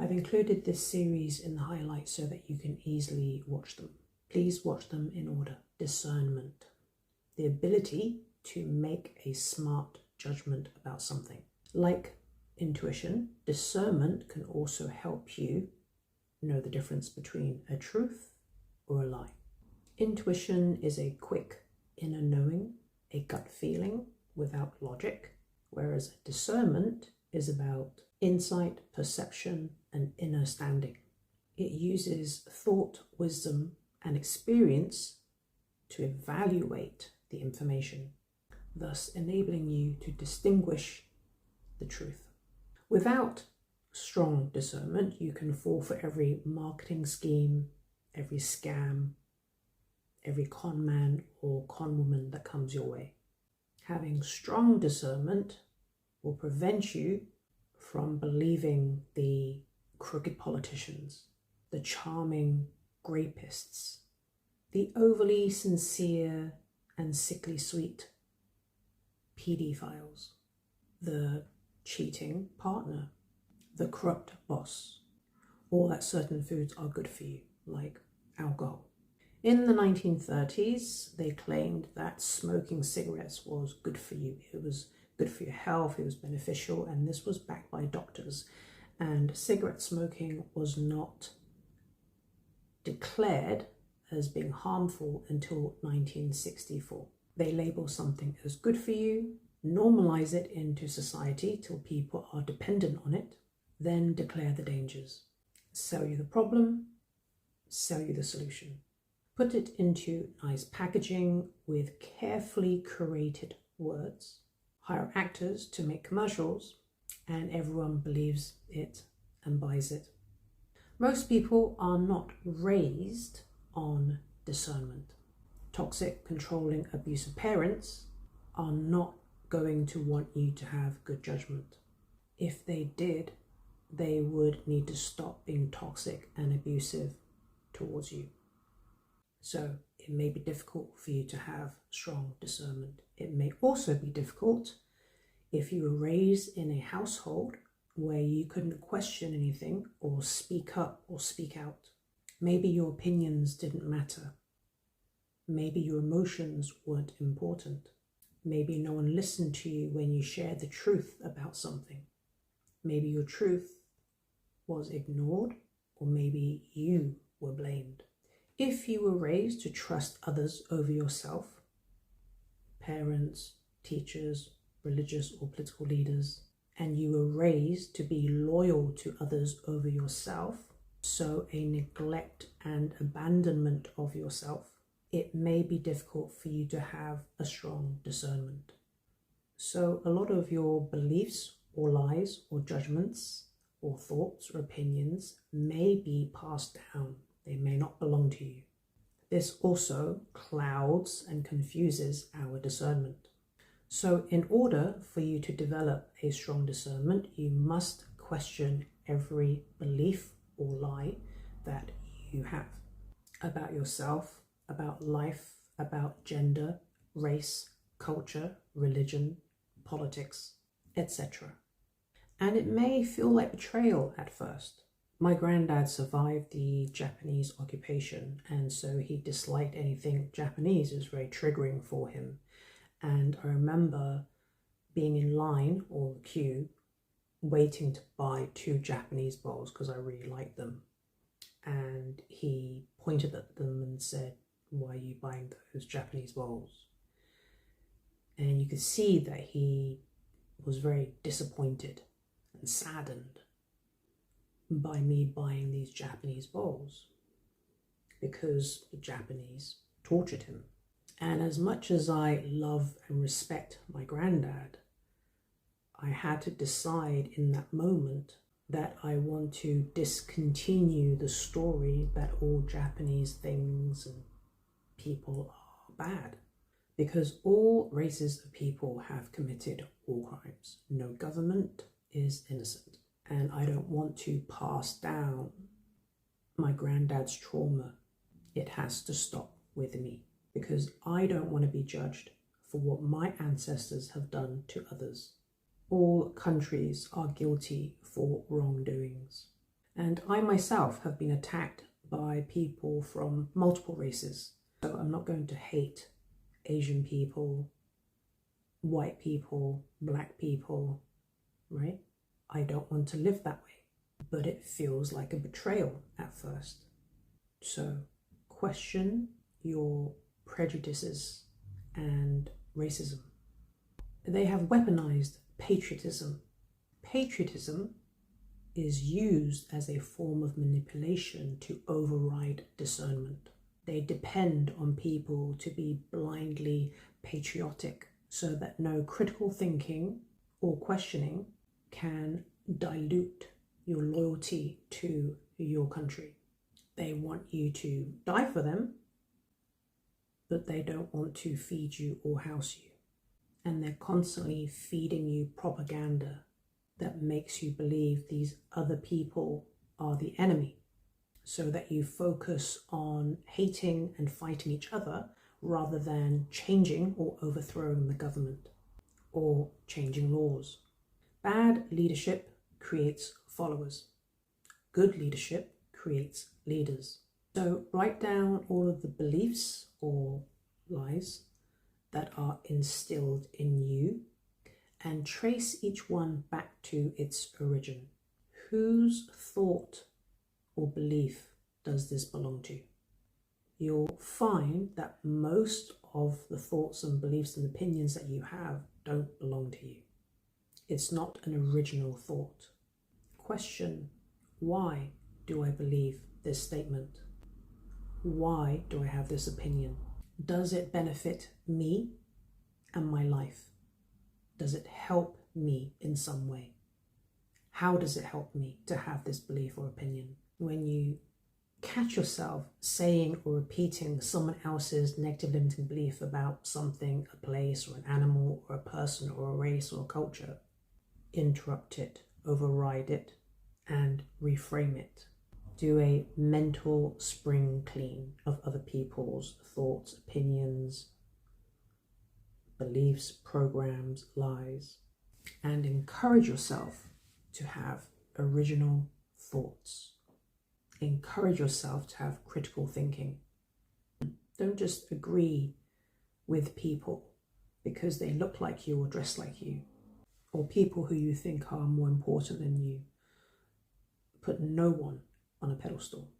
I've included this series in the highlights so that you can easily watch them. Please watch them in order. Discernment, the ability to make a smart judgment about something. Like intuition, discernment can also help you know the difference between a truth or a lie. Intuition is a quick inner knowing, a gut feeling without logic, whereas discernment is about insight, perception, and inner standing. It uses thought, wisdom, and experience to evaluate the information, thus enabling you to distinguish the truth. Without strong discernment, you can fall for every marketing scheme, every scam, every con man or con woman that comes your way. Having strong discernment will prevent you from believing the crooked politicians, the charming grapists, the overly sincere and sickly sweet pedophiles, the cheating partner, the corrupt boss, or that certain foods are good for you, like alcohol. In the 1930s, they claimed that smoking cigarettes was good for you. It was good for your health, it was beneficial, and this was backed by doctors. And cigarette smoking was not declared as being harmful until 1964. They label something as good for you, normalize it into society till people are dependent on it, then declare the dangers. Sell you the problem, sell you the solution. Put it into nice packaging with carefully curated words. Hire actors to make commercials, and everyone believes it and buys it. Most people are not raised on discernment. Toxic, controlling, abusive parents are not going to want you to have good judgment. If they did, they would need to stop being toxic and abusive towards you. So it may be difficult for you to have strong discernment. It may also be difficult if you were raised in a household where you couldn't question anything or speak up or speak out. Maybe your opinions didn't matter. Maybe your emotions weren't important. Maybe no one listened to you when you shared the truth about something. Maybe your truth was ignored, or maybe you were blamed. If you were raised to trust others over yourself, parents, teachers, religious or political leaders, and you were raised to be loyal to others over yourself, so a neglect and abandonment of yourself, it may be difficult for you to have a strong discernment. So a lot of your beliefs or lies or judgments or thoughts or opinions may be passed down. They may not belong to you. This also clouds and confuses our discernment. So in order for you to develop a strong discernment, you must question every belief or lie that you have about yourself, about life, about gender, race, culture, religion, politics, etc. And it may feel like betrayal at first. My granddad survived the Japanese occupation, and so he disliked anything Japanese. It was very triggering for him. And I remember being in line or the queue, waiting to buy 2 Japanese bowls because I really liked them. And he pointed at them and said, "Why are you buying those Japanese bowls?" And you could see that he was very disappointed and saddened by me buying these Japanese bowls because the Japanese tortured him. And as much as I love and respect my granddad, I had to decide in that moment that I want to discontinue the story that all Japanese things and people are bad, because all races of people have committed war crimes. No government is innocent. And I don't want to pass down my granddad's trauma. It has to stop with me, because I don't want to be judged for what my ancestors have done to others. All countries are guilty for wrongdoings. And I myself have been attacked by people from multiple races. So I'm not going to hate Asian people, white people, black people, right? I don't want to live that way, but it feels like a betrayal at first. So question your prejudices and racism. They have weaponized patriotism. Patriotism is used as a form of manipulation to override discernment. They depend on people to be blindly patriotic so that no critical thinking or questioning can dilute your loyalty to your country. They want you to die for them, but they don't want to feed you or house you. And they're constantly feeding you propaganda that makes you believe these other people are the enemy, so that you focus on hating and fighting each other rather than changing or overthrowing the government or changing laws. Bad leadership creates followers. Good leadership creates leaders. So write down all of the beliefs or lies that are instilled in you and trace each one back to its origin. Whose thought or belief does this belong to? You'll find that most of the thoughts and beliefs and opinions that you have don't belong to you. It's not an original thought. Question, why do I believe this statement? Why do I have this opinion? Does it benefit me and my life? Does it help me in some way? How does it help me to have this belief or opinion? When you catch yourself saying or repeating someone else's negative limiting belief about something, a place or an animal or a person or a race or a culture, interrupt it, override it, and reframe it. Do a mental spring clean of other people's thoughts, opinions, beliefs, programs, lies, and encourage yourself to have original thoughts. Encourage yourself to have critical thinking. Don't just agree with people because they look like you or dress like you, or people who you think are more important than you. Put no one on a pedestal.